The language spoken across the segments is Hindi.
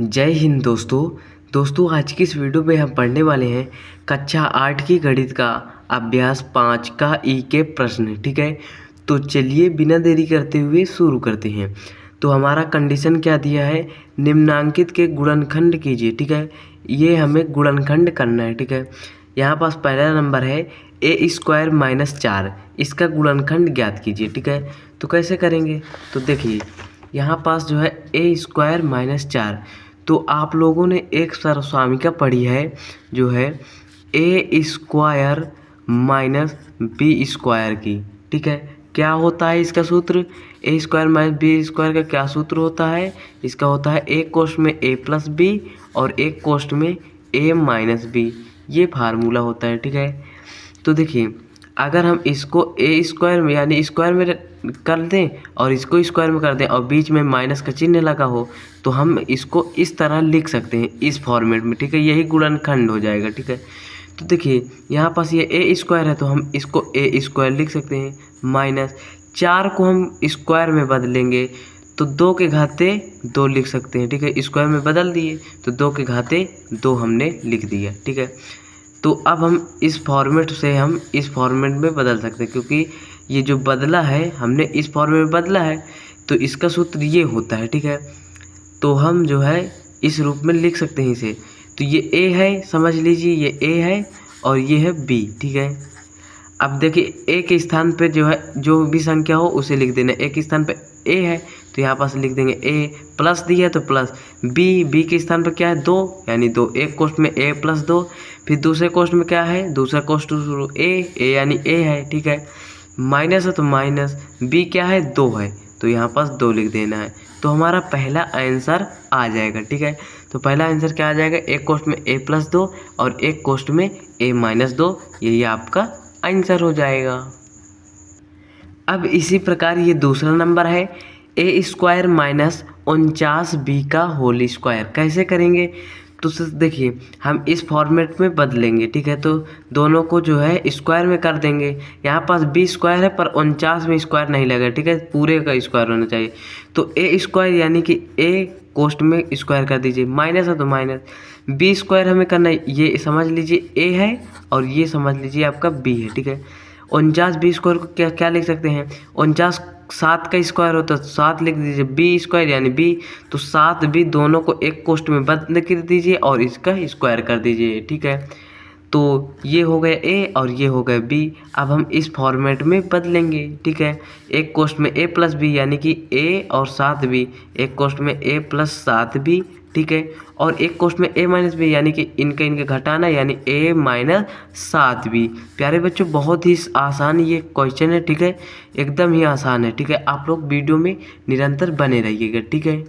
जय हिंद दोस्तों आज की इस वीडियो में हम पढ़ने वाले हैं कक्षा 8 की गणित का अभ्यास 5 का ई के प्रश्न। ठीक है, तो चलिए बिना देरी करते हुए शुरू करते हैं। तो हमारा कंडीशन क्या दिया है, निम्नांकित के गुणनखंड कीजिए। ठीक है, ये हमें गुणनखंड करना है। ठीक है, यहाँ पास पहला नंबर है a² - 4, इसका गुणनखंड ज्ञात कीजिए। ठीक है, तो कैसे करेंगे, तो देखिए यहाँ पास जो है a² - 4, तो आप लोगों ने एक सर्वसामायिका पढ़ी है जो है a² - b² की। ठीक है, क्या होता है इसका सूत्र, a² - b² का क्या सूत्र होता है, इसका होता है एक कोष्ठ में a + b और एक कोष्ठ में a - b, ये फार्मूला होता है। ठीक है, तो देखिए अगर हम इसको a² में यानी स्क्वायर में कर दें और इसको स्क्वायर में कर दें और बीच में माइनस का चिन्ह लगा हो, तो हम इसको इस तरह लिख सकते हैं, इस फॉर्मेट में। ठीक है, यही गुणनखंड हो जाएगा। ठीक है, तो देखिए यहाँ पास ये a² है तो हम इसको a² लिख सकते हैं, माइनस 4 को हम स्क्वायर में बदलेंगे तो 2 के घाते 2 लिख सकते हैं। ठीक है, स्क्वायर में बदल दिए तो 2 के घाते 2 हमने लिख दिया। ठीक है, तो अब हम इस फॉर्मेट से हम इस फॉर्मेट में बदल सकते हैं, क्योंकि ये जो बदला है हमने इस फॉर्मेट में बदला है तो इसका सूत्र ये होता है। ठीक है, तो हम जो है इस रूप में लिख सकते हैं इसे। तो ये a है, समझ लीजिए ये a है और ये है b। ठीक है, अब देखिए a के स्थान पे जो है जो भी संख्या हो उसे लिख देना। a के स्थान पे a है तो यहाँ पास लिख देंगे a, प्लस दिया है तो प्लस b के स्थान पर क्या है 2 यानी 2, एक कोष्ठ में a + 2, फिर दूसरे कोष्ठ में क्या है, दूसरा कोष्ठ a यानी a है। ठीक है, माइनस है तो माइनस, b क्या है 2 है तो यहाँ पास 2 लिख देना है, तो हमारा पहला आंसर आ जाएगा। ठीक है, तो पहला आंसर क्या आ जाएगा, एक कोष्ठ में a + 2 और एक कोष्ठ में a - 2, यही आपका आंसर हो जाएगा। अब इसी प्रकार ये दूसरा नंबर है a² - 49b का होल स्क्वायर। कैसे करेंगे, तो देखिए हम इस फॉर्मेट में बदलेंगे। ठीक है, तो दोनों को जो है स्क्वायर में कर देंगे। यहाँ पास b² है पर 49 में स्क्वायर नहीं लगा। ठीक है, पूरे का स्क्वायर होना चाहिए, तो a² यानी कि a कोष्ठ में स्क्वायर कर दीजिए, माइनस है तो माइनस, b² हमें करना है, ये समझ लीजिए a है और ये समझ लीजिए आपका b है। ठीक है, 49 b² को क्या लिख सकते हैं, 49 7 का स्क्वायर होता है तो 7 लिख दीजिए, b² यानी b, तो 7b दोनों को एक कोष्ठ में बंद कर दीजिए और इसका स्क्वायर कर दीजिए। ठीक है, तो ये हो गया a और ये हो गया b। अब हम इस फॉर्मेट में बदलेंगे। ठीक है, एक कोष्ठ में a + b यानी कि a और 7b, एक कोष्ठ में a + 7b। ठीक है, और एक कोष्ठ में a - b यानी कि इनके घटाना यानी a - 7b। प्यारे बच्चों बहुत ही आसान ये क्वेश्चन है। ठीक है, एकदम ही आसान है। ठीक है, आप लोग वीडियो में निरंतर बने रहिएगा। ठीक है,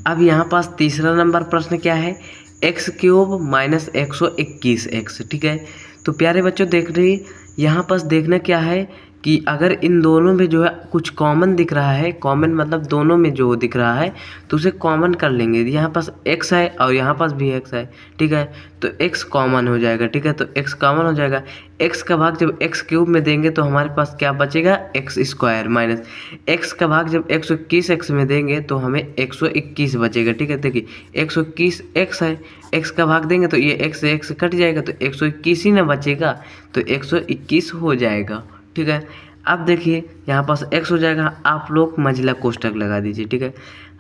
अब यहाँ पास तीसरा नंबर प्रश्न क्या है, x³ - 121x। ठीक है, तो प्यारे बच्चों देख रहे यहाँ पास देखना क्या है कि अगर इन दोनों में जो है कुछ कॉमन दिख रहा है, कॉमन मतलब दोनों में जो दिख रहा है तो उसे कॉमन कर लेंगे। यहाँ पास x है और यहाँ पास भी x है। ठीक है, तो x कॉमन हो जाएगा। ठीक है, तो x कॉमन हो जाएगा, x का भाग जब x³ में देंगे तो हमारे पास क्या बचेगा, x² माइनस x का भाग जब 121x में देंगे तो हमें 121 बचेगा। ठीक है, देखिए 121 x है, x का भाग देंगे तो ये x से x कट जाएगा तो 121 ही ना बचेगा, तो 121 हो जाएगा। ठीक है, अब देखिए यहाँ पास x हो जाएगा, आप लोग मंझला कोष्ठक लगा दीजिए। ठीक है,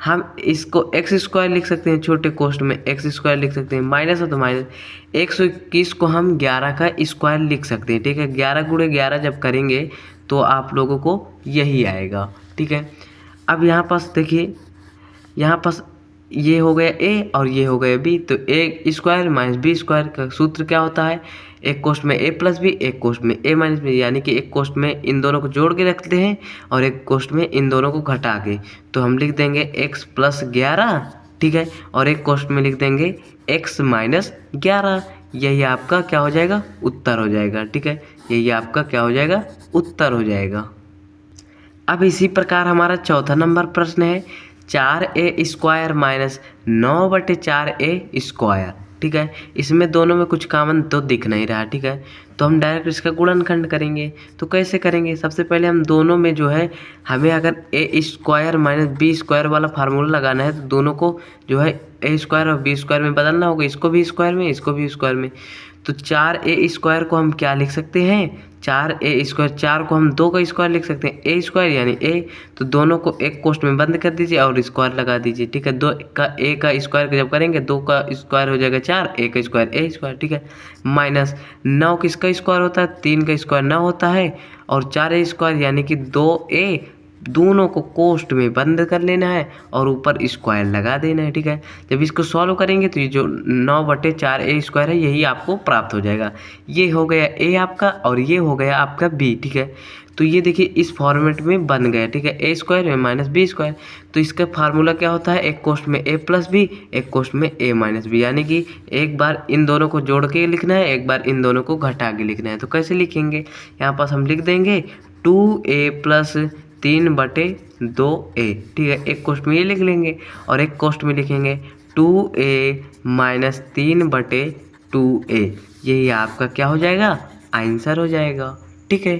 हम इसको x² लिख सकते हैं, छोटे कोष्ठ में x² लिख सकते हैं, माइनस है तो माइनस, 121 को हम 11 का स्क्वायर लिख सकते हैं। ठीक है, 11 × 11 जब करेंगे तो आप लोगों को यही आएगा। ठीक है, अब यहाँ पास देखिए यहाँ पास ये हो गया a और ये हो गया b, तो a² - b² का सूत्र क्या होता है, एक कोष्ठ में a + b, एक कोष्ठ में a - b, यानी कि एक कोष्ठ में इन दोनों को जोड़ के रखते हैं और एक कोष्ठ में इन दोनों को घटा के, तो हम लिख देंगे x + 11। ठीक है, और एक कोष्ठ में लिख देंगे x - 11, यही आपका क्या हो जाएगा, उत्तर हो जाएगा। ठीक है, यही आपका क्या हो जाएगा, उत्तर हो जाएगा। अब इसी प्रकार हमारा चौथा नंबर प्रश्न है 4a² - 9/4a²। ठीक है, इसमें दोनों में कुछ कॉमन तो दिख नहीं रहा। ठीक है, तो हम डायरेक्ट इसका गुणनखंड करेंगे। तो कैसे करेंगे, सबसे पहले हम दोनों में जो है हमें अगर ए स्क्वायर माइनस बी स्क्वायर वाला फार्मूला लगाना है तो दोनों को जो है ए स्क्वायर और बी स्क्वायर में बदलना होगा, इसको भी स्क्वायर में इसको भी स्क्वायर में। तो 4a स्क्वायर को हम क्या लिख सकते हैं, 4a स्क्वायर, 4 को हम 2 का स्क्वायर लिख सकते हैं, ए स्क्वायर यानी ए। तो दोनों को एक कोष्ठ में बंद कर दीजिए और स्क्वायर लगा दीजिए, ठीक है। 2 का ए का स्क्वायर जब करेंगे 2 का स्क्वायर हो जाएगा 4, ए का स्क्वायर ए स्क्वायर, ठीक है। माइनस 9 किसका स्क्वायर होता है, 3 का स्क्वायर 9 होता है, और 4a स्क्वायर यानी कि 2a, दोनों को कोष्ठ में बंद कर लेना है और ऊपर स्क्वायर लगा देना है, ठीक है। जब इसको सॉल्व करेंगे तो ये जो 9/4a स्क्वायर है यही आपको प्राप्त हो जाएगा। ये हो गया a आपका और ये हो गया आपका b, ठीक है। तो ये देखिए इस फॉर्मेट में बन गया, ठीक है, a स्क्वायर में माइनस बी स्क्वायर। तो इसका फार्मूला क्या होता है, एक कोष्ठ में a प्लस बी, एक कोष्ठ में a माइनस बी, यानी कि एक बार इन दोनों को जोड़ के लिखना है, एक बार इन दोनों को घटा के लिखना है। तो कैसे लिखेंगे, यहाँ पास हम लिख देंगे 2a प्लस 3/2a, ठीक है। एक कोष्ठ में ये लिख लेंगे और एक कोष्ठ में लिखेंगे 2a माइनस 3/2a। यही आपका क्या हो जाएगा, आंसर हो जाएगा, ठीक है।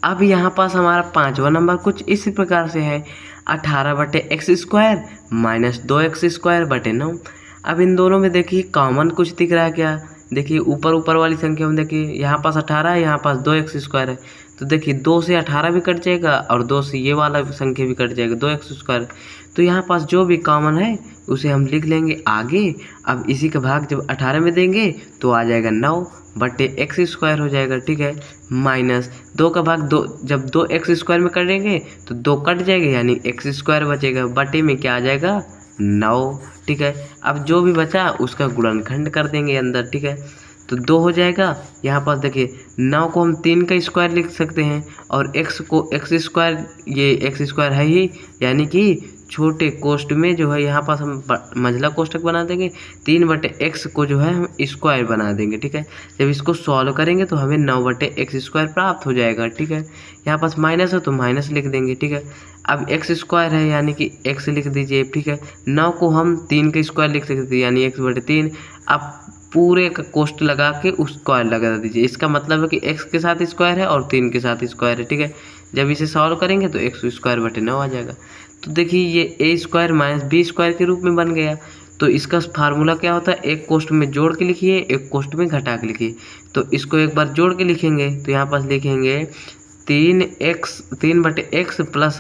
अब यहाँ पास हमारा 5वां नंबर कुछ इस प्रकार से है, 18/x square minus 2x square बटे 9। अब इन दोनों में देखिए कॉमन कुछ दिख रहा है क्या, देखिए ऊपर वाली संख्या में देखिए यहाँ पास 18 है, यहाँ पास 2x स्क्वायर है। तो देखिए 2 से 18 भी कट जाएगा और 2 से ये वाला संख्या भी कट जाएगा, 2x स्क्वायर। तो यहाँ पास जो भी कॉमन है उसे हम लिख लेंगे आगे। अब इसी का भाग जब 18 में देंगे तो आ जाएगा 9/x स्क्वायर हो जाएगा, ठीक है। माइनस 2 का भाग 2, जब 2x स्क्वायर में करेंगे तो 2 कट जाएगा यानी x स्क्वायर बचेगा, बटे में क्या आ जाएगा 9, ठीक है। अब जो भी बचा उसका गुणनखंड कर देंगे अंदर, ठीक है। तो 2 हो जाएगा, यहाँ पास देखिए 9 को हम 3 का स्क्वायर लिख सकते हैं और x को x स्क्वायर, ये x स्क्वायर है ही, यानी कि छोटे कोष्ठ में जो है यहाँ पास हम मंझला कोष्ठक बना देंगे, 3/x को जो है हम स्क्वायर बना देंगे, ठीक है। जब इसको सॉल्व करेंगे तो हमें 9/x स्क्वायर प्राप्त हो जाएगा, ठीक है। यहाँ पास माइनस है तो माइनस लिख देंगे, ठीक है। अब x स्क्वायर है यानी कि x लिख दीजिए, ठीक है। 9 को हम 3 का स्क्वायर लिख सकते हैं यानी x/3। अब पूरे का कोष्ठ लगा के उस स्क्वायर लगा दीजिए, इसका मतलब है कि x के साथ स्क्वायर है और 3 के साथ स्क्वायर है, ठीक है। जब इसे सॉल्व करेंगे तो x स्क्वायर बटे 9 आ जाएगा। तो देखिए ये a square minus b square के रूप में बन गया। तो इसका फार्मूला क्या होता है, एक कोष्ठ में जोड़ के लिखिए, एक कोष्ठ में घटा के लिखिए। तो इसको एक बार जोड़ के लिखेंगे तो यहाँ पास लिखेंगे 3/x प्लस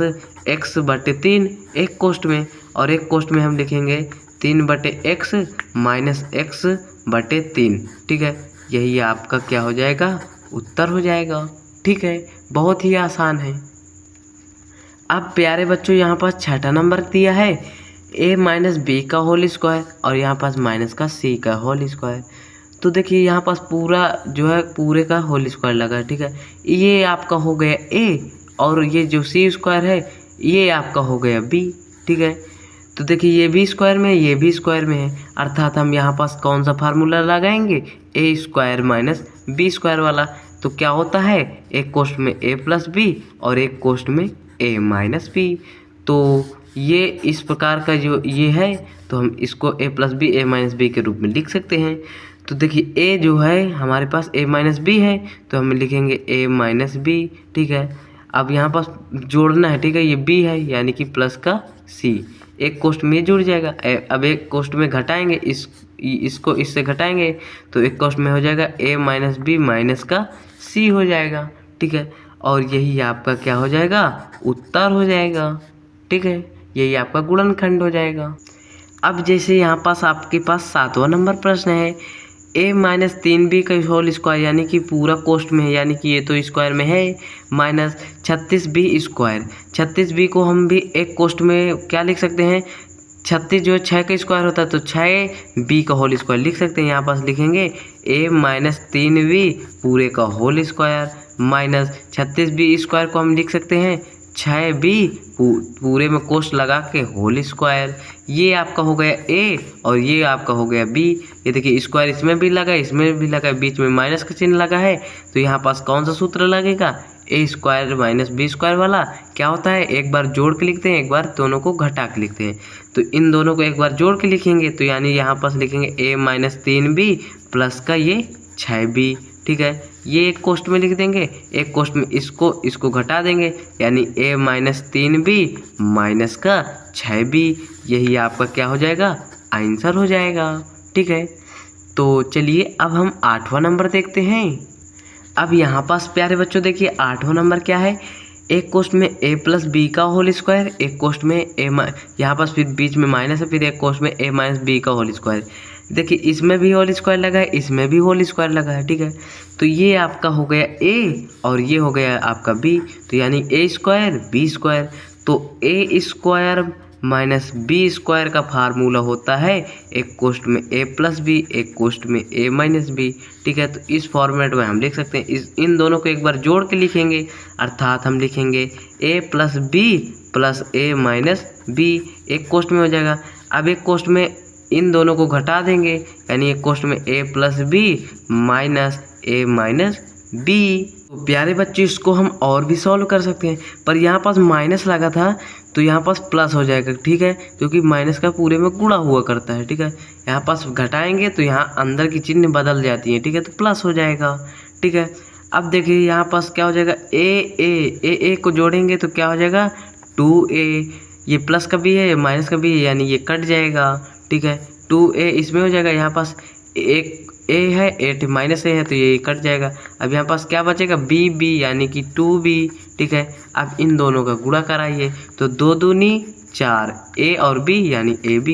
x/3 एक कोष्ठ में, और एक कोष्ठ में हम लिखेंगे 3/x माइनस x/3, ठीक है। यही आपका क्या हो जाएगा, उत्तर हो जाएगा, ठीक है। बहुत ही आसान है। अब प्यारे बच्चों यहाँ पास 6ठा नंबर दिया है a माइनस बी का होल स्क्वायर और यहाँ पास माइनस का c का होल स्क्वायर। तो देखिए यहाँ पास पूरा जो है पूरे का होल स्क्वायर लगा है, ठीक है। ये आपका हो गया a और ये जो c स्क्वायर है ये आपका हो गया b, ठीक है। तो देखिए ये भी स्क्वायर में है, ये भी स्क्वायर में है, अर्थात हम यहाँ पास कौन सा फार्मूला लगाएंगे, a square minus b square वाला। तो क्या होता है, एक कोष्ठ में a प्लस बी और एक कोष्ठ में a माइनस बी। तो ये इस प्रकार का जो ये है तो हम इसको a plus b a minus b के रूप में लिख सकते हैं। तो देखिए a जो है हमारे पास a माइनस बी है तो हम लिखेंगे a माइनस बी, ठीक है। अब यहाँ पास जोड़ना है, ठीक है, ये b है यानी कि प्लस का c, एक कोष्ठ में जुड़ जाएगा। अब एक कोष्ठ में घटाएंगे, इसको इससे घटाएंगे तो एक कोष्ठ में हो जाएगा a माइनस बी माइनस का c हो जाएगा, ठीक है। और यही आपका क्या हो जाएगा, उत्तर हो जाएगा, ठीक है। यही आपका गुणनखंड हो जाएगा। अब जैसे यहाँ पास आपके पास 7वां नंबर प्रश्न है, a माइनस 3b का होल स्क्वायर यानी कि पूरा कोष्ठ में है, यानी कि ये तो स्क्वायर में है, माइनस 36b स्क्वायर। 36b को हम भी एक कोष्ठ में क्या लिख सकते हैं, 36 जो है 6 का स्क्वायर होता है तो 6b का होल स्क्वायर लिख सकते हैं। यहाँ पास लिखेंगे a माइनस 3b पूरे का whole square minus 36b square को हम लिख सकते हैं 6b पूरे में कोष्ठ लगा के होल स्क्वायर। ये आपका हो गया a और ये आपका हो गया b। ये देखिए स्क्वायर इसमें भी लगा है, इसमें भी लगा है, बीच में माइनस का चिन्ह लगा है। तो यहाँ पास कौन सा सूत्र लगेगा, a square minus b square वाला। क्या होता है, एक बार जोड़ के लिखते हैं, एक बार दोनों को घटा के लिखते हैं। तो इन दोनों को एक बार जोड़ के लिखेंगे तो यानी यहाँ पास लिखेंगे a माइनस 3b प्लस का ये 6b, ठीक है। ये एक कोष्ट में लिख देंगे, एक कोष्ट में इसको घटा देंगे, यानी a माइनस 3b माइनस का 6b, यही आपका क्या हो जाएगा, आंसर हो जाएगा। ठीक है, तो चलिए अब हम 8वां नंबर देखते हैं। अब यहाँ पास प्यारे बच्चों देखिए 8वां नंबर क्या है, एक कोष्ट में a प्लस बी का होल स्क्वायर, एक कोष्ट में यहाँ पास फिर बीच में माइनस है, फिर एक कोष्ट में a माइनस बी का होल स्क्वायर। देखिए इसमें भी होल स्क्वायर लगा है, इसमें भी होल स्क्वायर लगा है। ठीक है, तो ये आपका हो गया a और ये हो गया आपका b, तो यानी a स्क्वायर b स्क्वायर। तो a square minus b square का फार्मूला होता है एक कोष्ट में a प्लस बी, एक कोष्ट में a माइनस बी। ठीक है, तो इस फॉर्मेट में हम लिख सकते हैं, इन दोनों को एक बार जोड़ के लिखेंगे, अर्थात हम लिखेंगे a plus b plus a minus b, एक कोष्ट में हो जाएगा। अब एक कोष्ट में इन दोनों को घटा देंगे, यानी एक कोष्ट में a plus b minus a minus b. तो प्यारे बच्चे इसको हम और भी सॉल्व कर सकते हैं, पर यहाँ पास माइनस लगा था तो यहाँ पास प्लस हो जाएगा। ठीक है, क्योंकि माइनस का पूरे में गुणा हुआ करता है। ठीक है, यहाँ पास घटाएंगे तो यहाँ अंदर की चिन्ह बदल जाती है। ठीक है, तो प्लस हो जाएगा। ठीक है, अब देखिए यहाँ पास क्या हो जाएगा, ए को जोड़ेंगे तो क्या हो जाएगा 2a, ये प्लस का भी है माइनस का भी है, यानी ये कट जाएगा। ठीक है, 2a इसमें हो जाएगा, यहाँ पास एक a है, 8 माइनस a है तो ये कट जाएगा। अब यहाँ पास क्या बचेगा b यानी कि 2b। ठीक है, अब इन दोनों का गुणा कराइए तो 2 दूनी 4, a और b यानी ab,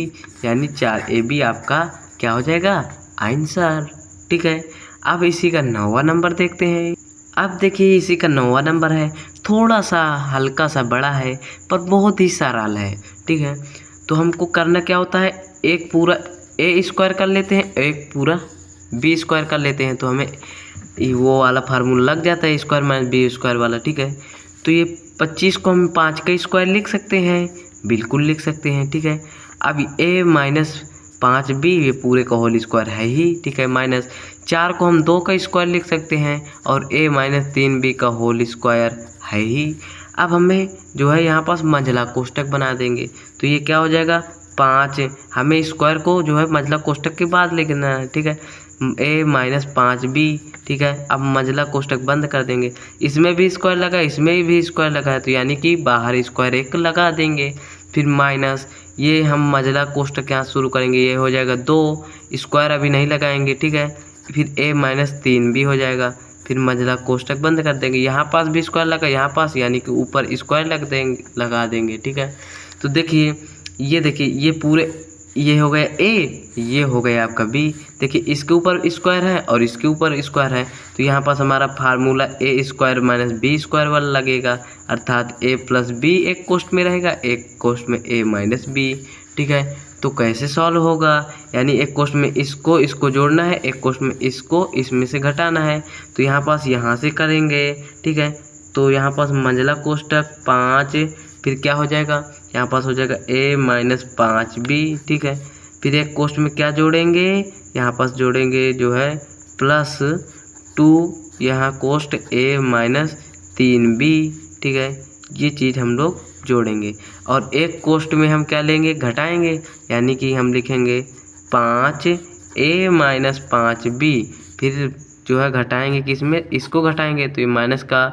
यानी 4ab आपका क्या हो जाएगा, आंसर। ठीक है, अब इसी का 9वां नंबर देखते हैं। अब देखिए इसी का 9वां नंबर है, थोड़ा सा हल्का सा बड़ा है पर बहुत ही सरल है। ठीक है, तो हमको करना क्या होता है, एक पूरा a स्क्वायर कर लेते हैं, एक पूरा b स्क्वायर कर लेते हैं, तो हमें वो वाला फार्मूला लग जाता है स्क्वायर माइनस बी स्क्वायर वाला। ठीक है, तो ये 25 को हम 5 का स्क्वायर लिख सकते हैं, बिल्कुल लिख सकते हैं। ठीक है, अब a माइनस 5b ये पूरे का होल स्क्वायर है ही। ठीक है, माइनस 4 को हम 2 का स्क्वायर लिख सकते हैं और a माइनस 3b का होल स्क्वायर है ही। अब हमें जो है यहाँ पास मंझला कोष्टक बना देंगे, तो ये क्या हो जाएगा 5, हमें स्क्वायर को जो है मंझला कोष्टक के बाद लिखना है। ठीक है, a माइनस 5b। ठीक है, अब मंझला कोष्टक बंद कर देंगे, इसमें भी स्क्वायर लगा, इसमें भी स्क्वायर लगा है, तो यानी कि बाहर स्क्वायर एक लगा देंगे, फिर माइनस ये हम मंझला कोष्टक यहाँ शुरू करेंगे, ये हो जाएगा 2, स्क्वायर अभी नहीं लगाएंगे। ठीक है, फिर a माइनस 3b हो जाएगा, फिर मंझला कोष्टक बंद कर देंगे, यहाँ पास भी स्क्वायर लगा, यहाँ पास यानी कि ऊपर स्क्वायर लगा देंगे। ठीक है, तो देखिए ये देखिए ये पूरे ये हो गया a, ये हो गया आपका b। देखिए इसके ऊपर स्क्वायर है और इसके ऊपर स्क्वायर है, तो यहाँ पास हमारा formula a square minus b square वाला लगेगा, अर्थात a प्लस बी एक कोष्ट में रहेगा, एक कोष्ट में a माइनस बी। ठीक है, तो कैसे सॉल्व होगा, यानी एक कोष्ट में इसको जोड़ना है, एक कोष्ट में इसको इसमें से घटाना है, तो यहाँ पास यहाँ से करेंगे। ठीक है, तो यहाँ पास मंझला कोष्टक 5, फिर क्या हो जाएगा, यहाँ पास हो जाएगा a माइनस 5b। ठीक है, फिर एक कोष्ट में क्या जोड़ेंगे, यहाँ पास जोड़ेंगे जो है प्लस 2, यहाँ कोष्ट a माइनस 3b। ठीक है, ये चीज़ हम लोग जोड़ेंगे और एक कोष्ट में हम क्या लेंगे, घटाएंगे, यानी कि हम लिखेंगे 5a माइनस 5b, फिर जो है घटाएंगे किस में, इसको घटाएंगे तो ये माइनस का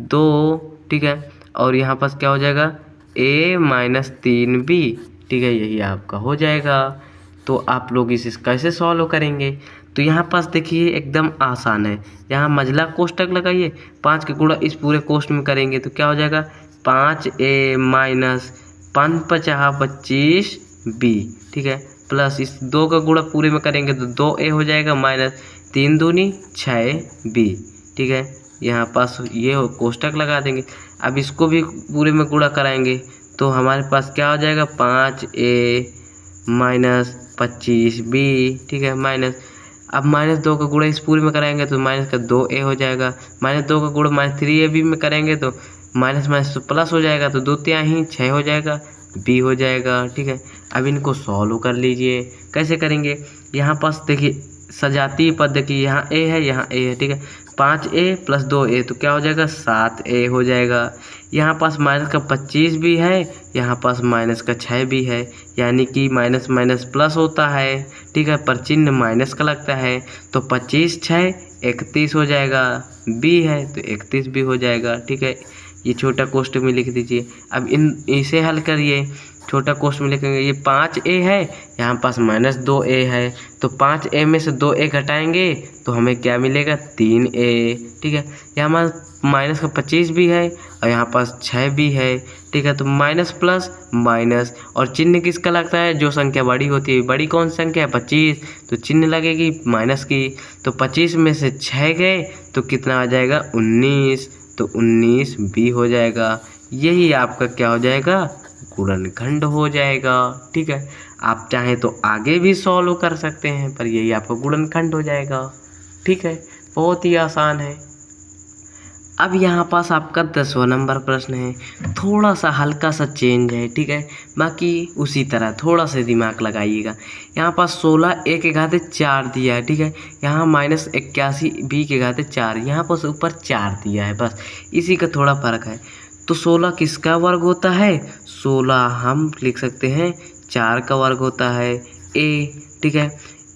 2। ठीक है, और यहाँ पास क्या हो जाएगा a माइनस 3b। ठीक है, यही आपका हो जाएगा। तो आप लोग इसे कैसे सॉल्व करेंगे, तो यहाँ पास देखिए एकदम आसान है, यहाँ मंझला कोष्टक लगाइए, 5 के गुणा इस पूरे कोष्ट में करेंगे तो क्या हो जाएगा 5a माइनस 5 पचाह 25b। ठीक है, प्लस इस 2 का गुणा पूरे में करेंगे तो 2a हो जाएगा माइनस 3 दूनी 6b। ठीक है, यहाँ पास ये कोष्टक लगा देंगे, अब इसको भी पूरे में गुणा कराएंगे तो हमारे पास क्या हो जाएगा 5a माइनस 25b। ठीक है, माइनस अब माइनस 2 का गुणा इस पूरे में कराएंगे तो माइनस का 2a हो जाएगा, माइनस 2 का गुणा माइनस 3ab में करेंगे तो माइनस माइनस तो प्लस हो जाएगा, तो 2 तिहाई 6 हो जाएगा, b हो जाएगा। ठीक है, अब इनको सॉल्व कर लीजिए, कैसे करेंगे, यहाँ पास देखिए सजातीय पद देखिए, यहाँ a है, यहाँ a है। ठीक है, 5a प्लस 2a तो क्या हो जाएगा 7a हो जाएगा, यहाँ पास माइनस का 25 भी है, यहाँ पास माइनस का 6 भी है, यानी कि माइनस माइनस प्लस होता है। ठीक है, पर चिन्ह माइनस का लगता है, तो 25 6 31 हो जाएगा, बी है तो 31 भी हो जाएगा, ठीक है। ये छोटा कोष्टक में लिख दीजिए। अब इसे हल करिए, छोटा कोष्टक में लिखेंगे ये 5a है, यहाँ पास -2a है, तो 5a में से 2a घटाएंगे तो हमें क्या मिलेगा 3a, ठीक है। यहाँ हमारा माइनस का 25 भी है और यहाँ पास 6 भी है, ठीक है। तो माइनस प्लस माइनस, और चिन्ह किसका लगता है, जो संख्या बड़ी होती है, बड़ी कौन संख्या है 25, तो चिन्ह लगेगी माइनस की। तो 25 में से 6 गए तो कितना आ जाएगा 19, तो 19 भी हो जाएगा। यही आपका क्या हो जाएगा, गुणनखंड हो जाएगा, ठीक है। आप चाहें तो आगे भी सॉल्व कर सकते हैं, पर यही आपका गुणनखंड हो जाएगा, ठीक है। बहुत ही आसान है। अब यहाँ पास आपका 10वां नंबर प्रश्न है, थोड़ा सा हल्का सा चेंज है, ठीक है। बाकी उसी तरह थोड़ा सा दिमाग लगाइएगा। यहाँ पास 16 a के घाते 4 दिया है, ठीक है। यहाँ -81 b के घाते 4, यहाँ पास ऊपर 4 दिया है, बस इसी का थोड़ा फर्क है। तो 16 किसका वर्ग होता है, 16 हम लिख सकते हैं 4 का वर्ग होता है, a, ठीक है।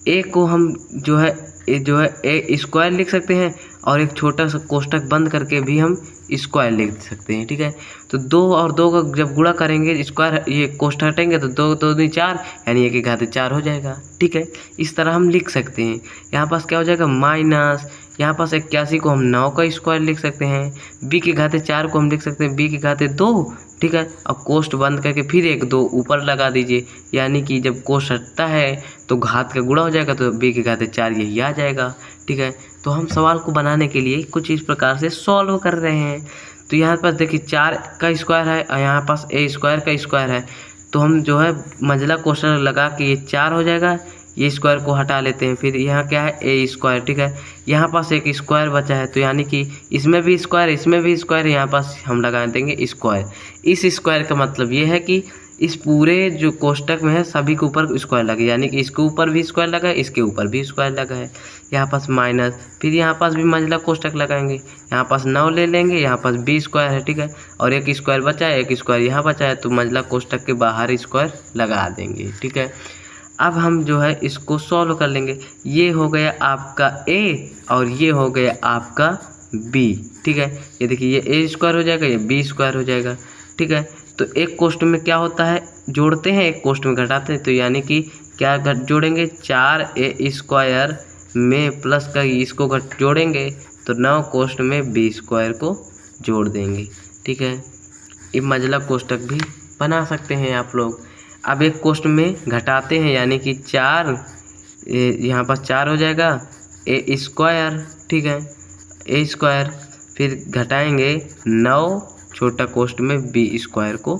a को हम जो है ए स्क्वायर लिख सकते हैं, और एक छोटा सा कोष्टक बंद करके भी हम स्क्वायर लिख सकते हैं, ठीक है। तो 2 और 2 का जब गुणा करेंगे, स्क्वायर ये कोष्टक हटेंगे तो 2 2 दूनी 4, यानी 1 के घाते 4 हो जाएगा, ठीक है। इस तरह हम लिख सकते हैं। यहाँ पास क्या हो जाएगा माइनस, यहाँ पास 81 को हम 9 का स्क्वायर लिख सकते हैं, b के घाते 4 को हम लिख सकते हैं b के घाते 2, ठीक है। अब कोष्ट बंद करके फिर एक 2 ऊपर लगा दीजिए, यानी कि जब कोष्ट हटता है तो घात का गुणा हो जाएगा, तो b के घाते 4 यही आ जाएगा, ठीक है। तो हम सवाल को बनाने के लिए कुछ इस प्रकार से सॉल्व कर रहे हैं। तो यहाँ पास देखिए 4 का स्क्वायर है और यहाँ पास a स्क्वायर का स्क्वायर है, तो हम जो है मंझला कोष्टक लगा के ये 4 हो जाएगा, ये स्क्वायर को हटा लेते हैं। फिर यहाँ क्या है a स्क्वायर, ठीक है। यहाँ पास एक स्क्वायर बचा है, तो यानी कि इसमें भी स्क्वायर, इसमें भी स्क्वायर, यहाँ पास हम लगा देंगे स्क्वायर। इस स्क्वायर का मतलब ये है कि इस पूरे जो कोष्टक में है सभी के ऊपर स्क्वायर लगे, यानी कि इसके ऊपर भी स्क्वायर लगा है, इसके ऊपर भी स्क्वायर लगा है। यहाँ पास माइनस, फिर यहाँ पास भी मंझला कोष्टक लगाएंगे, यहाँ पास 9 ले लेंगे, यहाँ पास b स्क्वायर है, ठीक है। और एक स्क्वायर बचा है, एक स्क्वायर यहाँ बचा है, तो मंझला कोष्टक के बाहर स्क्वायर लगा देंगे, ठीक है। अब हम जो है इसको सॉल्व कर लेंगे। ये हो गया आपका a और ये हो गया आपका b, ठीक है। ये देखिए ये a स्क्वायर हो जाएगा, ये b स्क्वायर हो जाएगा, ठीक है। तो एक कोष्ट में क्या होता है, जोड़ते हैं, एक कोष्ट में घटाते हैं, तो यानी कि क्या जोड़ेंगे 4a स्क्वायर में प्लस का इसको जोड़ेंगे, तो 9 कोष्ट में b स्क्वायर को जोड़ देंगे, ठीक है। ये मंझला कोष्टक भी बना सकते हैं आप लोग। अब एक कोष्ट में घटाते हैं, यानी कि 4, यहाँ पर 4 हो जाएगा a स्क्वायर, ठीक है, a स्क्वायर, फिर घटाएंगे 9 छोटा कोष्ट में b स्क्वायर को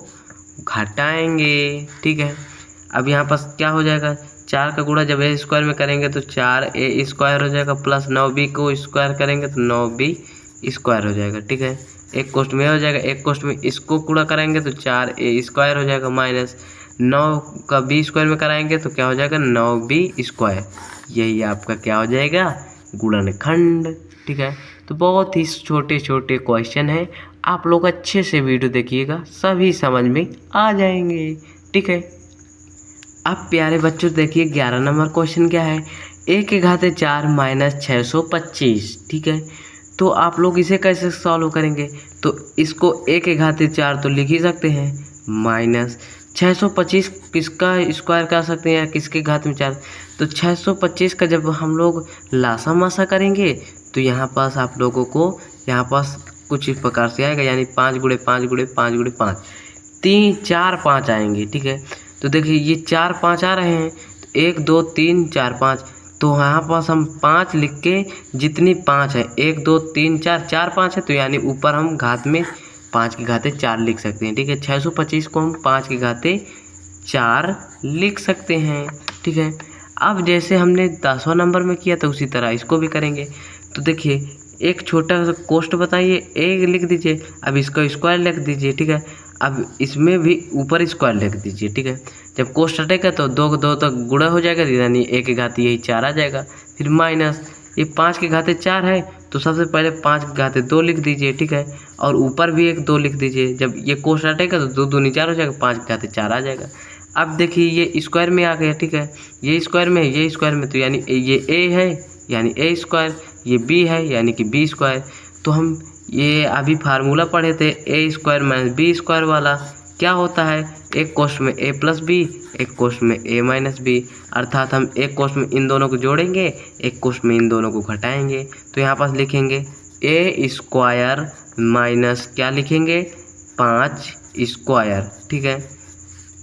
घटाएंगे, ठीक है। अब यहाँ पास क्या हो जाएगा, 4 का गुणा जब a स्क्वायर में करेंगे तो 4a स्क्वायर हो जाएगा, प्लस 9b को स्क्वायर करेंगे तो 9b स्क्वायर हो जाएगा, ठीक है। एक कोष्ट में हो जाएगा, एक कोष्ट में इसको गुणा कराएंगे तो 4a स्क्वायर हो जाएगा, माइनस 9 का b स्क्वायर में कराएंगे तो क्या हो जाएगा 9b स्क्वायर। यही आपका क्या हो जाएगा, गुणनखंड, ठीक है। तो बहुत ही छोटे छोटे क्वेश्चन है, आप लोग अच्छे से वीडियो देखिएगा, सभी समझ में आ जाएंगे, ठीक है। अब प्यारे बच्चों देखिए 11 नंबर क्वेश्चन क्या है, a के घाते 4 माइनस 625, ठीक है। तो आप लोग इसे कैसे सॉल्व करेंगे, तो इसको a के घाते 4 तो लिख ही सकते हैं, माइनस 625 किसका स्क्वायर कर सकते हैं या किसके घात में 4, तो 625 का जब हम लोग लासा मासा करेंगे तो यहाँ पास आप लोगों को यहाँ पास कुछ इस प्रकार से आएगा, यानी 5 गुणे 5 गुणे 5 गुणे 5, 3 4 5 आएंगे, ठीक है। तो देखिए ये 4 5 आ रहे हैं, तो 1 2 3 4 5, तो यहाँ पास हम 5 लिख के जितनी 5 है 1 2 3 4 4 5 है, तो यानी ऊपर हम घात में 5 के घाते 4 लिख सकते हैं, ठीक है। 625 को हम 5 के घाते 4 लिख सकते हैं, ठीक है। अब जैसे हमने 10वां नंबर में किया था उसी तरह इसको भी करेंगे। तो देखिए एक छोटा सा कोष्ट बताइए, एक लिख दीजिए, अब इसका स्क्वायर लिख दीजिए, ठीक है। अब इसमें भी ऊपर स्क्वायर लिख दीजिए, ठीक है। जब कोष्ट हटेगा तो 2 2 तक गुणा हो जाएगा, यानी 1 के घाते यही 4 आ जाएगा, फिर माइनस ये 5 के घाते 4 है, तो सबसे पहले 5 के घाते 2 लिख दीजिए, ठीक है। और ऊपर भी एक 2 लिख दीजिए, जब ये कोष्ट हटेगा तो 2 दूनी 4 हो जाएगा, 5 के घाते 4 आ जाएगा। अब देखिए ये स्क्वायर में आ गया, ठीक है, ये स्क्वायर में है, ये स्क्वायर में, तो यानी ये a है, यानी a स्क्वायर, ये b है यानी कि b स्क्वायर। तो हम ये अभी फार्मूला पढ़े थे ए स्क्वायर माइनस बी स्क्वायर वाला, क्या होता है, एक कोष्ठ में a प्लस बी, एक कोष्ठ में a माइनस बी, अर्थात हम एक कोष्ठ में इन दोनों को जोड़ेंगे, एक कोष्ठ में इन दोनों को घटाएंगे। तो यहाँ पास लिखेंगे a स्क्वायर माइनस क्या लिखेंगे 5 स्क्वायर, ठीक है।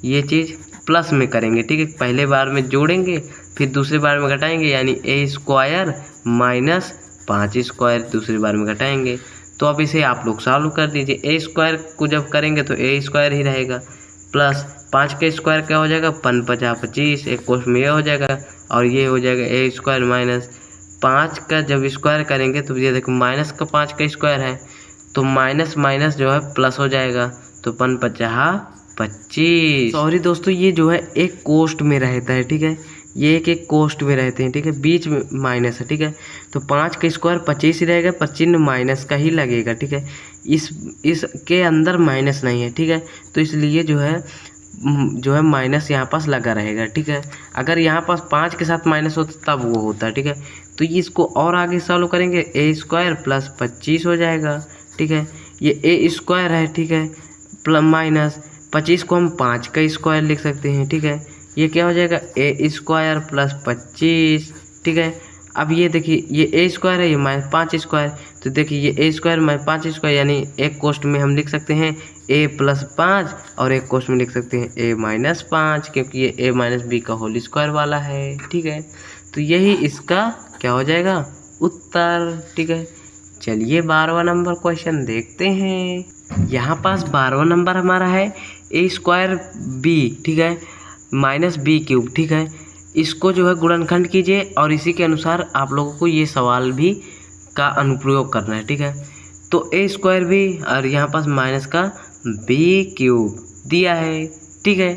ये चीज़ प्लस में करेंगे, ठीक है, पहले बार में जोड़ेंगे फिर दूसरे बार में घटाएंगे, यानी a स्क्वायर माइनस 5 स्क्वायर दूसरी बार में घटाएंगे। तो अब इसे आप लोग सॉल्व कर दीजिए, a स्क्वायर को जब करेंगे तो a स्क्वायर ही रहेगा, प्लस 5 का स्क्वायर क्या हो जाएगा 5 × 25, एक कोष्ठ में ये हो जाएगा और ये हो जाएगा a स्क्वायर माइनस 5 का जब स्क्वायर करेंगे तो ये देखो माइनस का 5 का स्क्वायर है, तो माइनस माइनस जो है प्लस हो जाएगा, तो 5 × 25। सॉरी दोस्तों, ये जो है एक कोष्ठ में रहता है, ठीक है, ये एक कोष्ठ में रहते हैं, ठीक है, बीच में माइनस है, ठीक है। तो 5 का स्क्वायर 25 ही रहेगा, पर चिन्ह माइनस का ही लगेगा, ठीक है, इसके अंदर माइनस नहीं है, ठीक है, तो इसलिए जो है माइनस यहाँ पास लगा रहेगा, ठीक है। अगर यहाँ पास 5 के साथ माइनस होता तब वो होता है, ठीक है। तो इसको और आगे सॉल्व करेंगे, a स्क्वायर प्लस 25 हो जाएगा, ठीक है, ये a स्क्वायर है, ठीक है, प्लस माइनस 25 को हम 5 का स्क्वायर लिख सकते हैं, ठीक है, ये क्या हो जाएगा a स्क्वायर प्लस 25, ठीक है। अब ये देखिए ये a स्क्वायर है, ये माइनस 5 स्क्वायर, तो देखिए ये a स्क्वायर माइनस 5 स्क्वायर, यानी एक कोष्ठ में हम लिख सकते हैं a प्लस 5 और एक कोष्ठ में लिख सकते हैं a माइनस 5, क्योंकि ये a माइनस बी का होल स्क्वायर वाला है, ठीक है। तो यही इसका क्या हो जाएगा उत्तर, ठीक है। चलिए 12वां नंबर क्वेश्चन देखते हैं। यहाँ पास 12वां नंबर हमारा है a स्क्वायर b, ठीक है, माइनस बी क्यूब, ठीक है। इसको जो है गुणनखंड कीजिए और इसी के अनुसार आप लोगों को ये सवाल भी का अनुप्रयोग करना है, ठीक है। तो a स्क्वायर भी और यहाँ पास माइनस का बी क्यूब दिया है, ठीक है।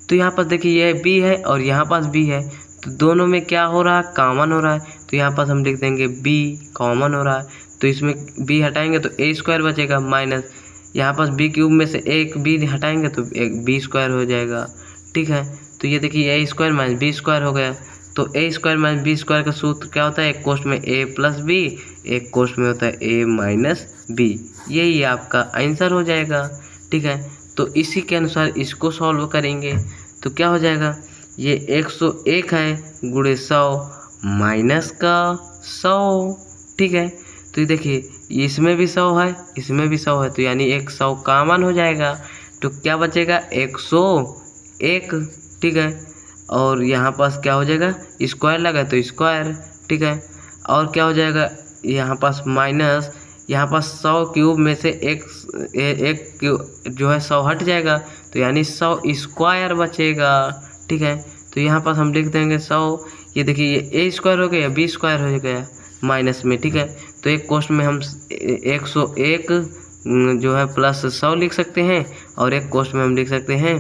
तो यहाँ पास देखिए ये b है और यहाँ पास b है, तो दोनों में क्या हो रहा है कॉमन हो रहा है, तो यहाँ पास हम लिख देंगे b कॉमन हो रहा है, तो इसमें b हटाएंगे तो a स्क्वायर बचेगा माइनस यहाँ पास बी क्यूब में से एक b हटाएंगे तो एक b स्क्वायर हो जाएगा, ठीक है। तो ये देखिए a square minus b square हो गया, तो a square minus b square का सूत्र क्या होता है, एक कोष्ठ में a प्लस बी, एक कोष्ठ में होता है a माइनस बी, यही आपका आंसर हो जाएगा, ठीक है। तो इसी के अनुसार इसको सॉल्व करेंगे तो क्या हो जाएगा, ये 101 है गुणे 100 माइनस का 100, ठीक है। तो ये देखिए इसमें भी 100 है इसमें भी 100 है, तो यानी 100 कॉमन हो जाएगा, तो क्या बचेगा 101, ठीक है। और यहाँ पास क्या हो जाएगा स्क्वायर लगा तो स्क्वायर, ठीक है। और क्या हो जाएगा यहाँ पास माइनस, यहाँ पास 100 क्यूब में से एक जो है 100 हट जाएगा, तो यानी 100 स्क्वायर बचेगा, ठीक है। तो यहाँ पास हम लिख देंगे 100, ये देखिए ये a स्क्वायर हो गया b स्क्वायर हो गया माइनस में, ठीक है। तो एक कोष्ठ में हम 101 जो है प्लस 100 लिख सकते हैं और एक कोष्ठ में हम लिख सकते हैं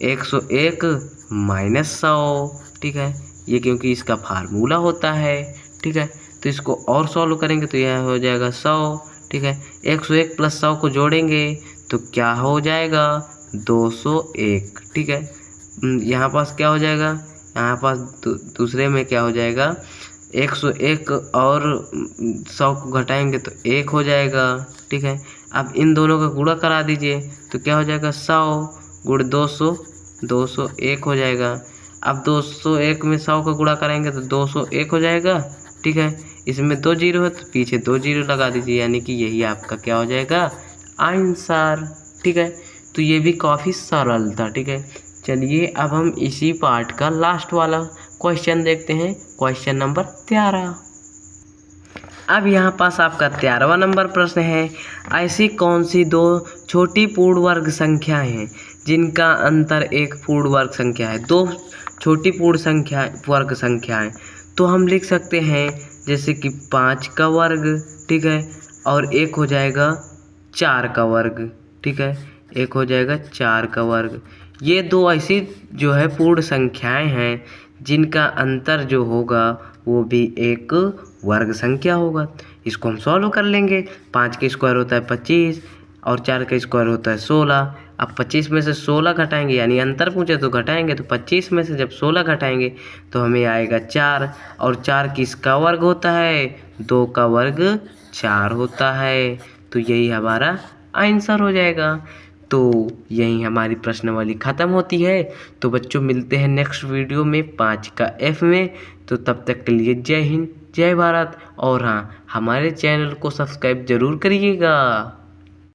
101 माइनस 100, ठीक है, ये क्योंकि इसका फार्मूला होता है, ठीक है। तो इसको और सॉल्व करेंगे तो यह हो जाएगा 100, ठीक है। 101 प्लस 100 को जोड़ेंगे तो क्या हो जाएगा 201, ठीक है। यहाँ पास क्या हो जाएगा, यहाँ पास दूसरे में क्या हो जाएगा 101 और 100 को घटाएंगे तो 1 हो जाएगा, ठीक है। अब इन दोनों का गुणा करा दीजिए तो क्या हो जाएगा 100 गुणे 200, 201 हो जाएगा। अब 201 में 100 का गुणा करेंगे तो 201 हो जाएगा, ठीक है। इसमें 2 जीरो है तो पीछे 2 जीरो लगा दीजिए, यानी कि यही आपका क्या हो जाएगा आंसर, ठीक है। तो ये भी काफ़ी सरल था, ठीक है। चलिए अब हम इसी पार्ट का लास्ट वाला क्वेश्चन देखते हैं, क्वेश्चन नंबर 13। अब यहाँ पास आपका 13वां नंबर प्रश्न है, ऐसी कौन सी दो छोटी पूर्ण वर्ग संख्याएं हैं जिनका अंतर एक पूर्ण वर्ग संख्या है। दो छोटी पूर्ण वर्ग संख्याएं तो हम लिख सकते हैं जैसे कि 5 का वर्ग, ठीक है, और एक हो जाएगा 4 का वर्ग, ठीक है, एक हो जाएगा 4 का वर्ग। ये दो ऐसी जो है पूर्ण संख्याएं हैं जिनका अंतर जो होगा वो भी एक वर्ग संख्या होगा। इसको हम सॉल्व कर लेंगे, 5 का स्क्वायर होता है 25 और 4 का स्क्वायर होता है 16। अब 25 में से 16 घटाएंगे, यानी अंतर पूछे तो घटाएंगे, तो 25 में से जब 16 घटाएंगे तो हमें आएगा 4। और 4 किसका वर्ग होता है? 2 का वर्ग 4 होता है। तो यही हमारा आंसर हो जाएगा। तो यही हमारी प्रश्नावली ख़त्म होती है। तो बच्चों मिलते हैं नेक्स्ट वीडियो में 5 का F में। तो तब तक के लिए जय हिंद, जय भारत। और हाँ, हमारे चैनल को सब्सक्राइब ज़रूर करिएगा।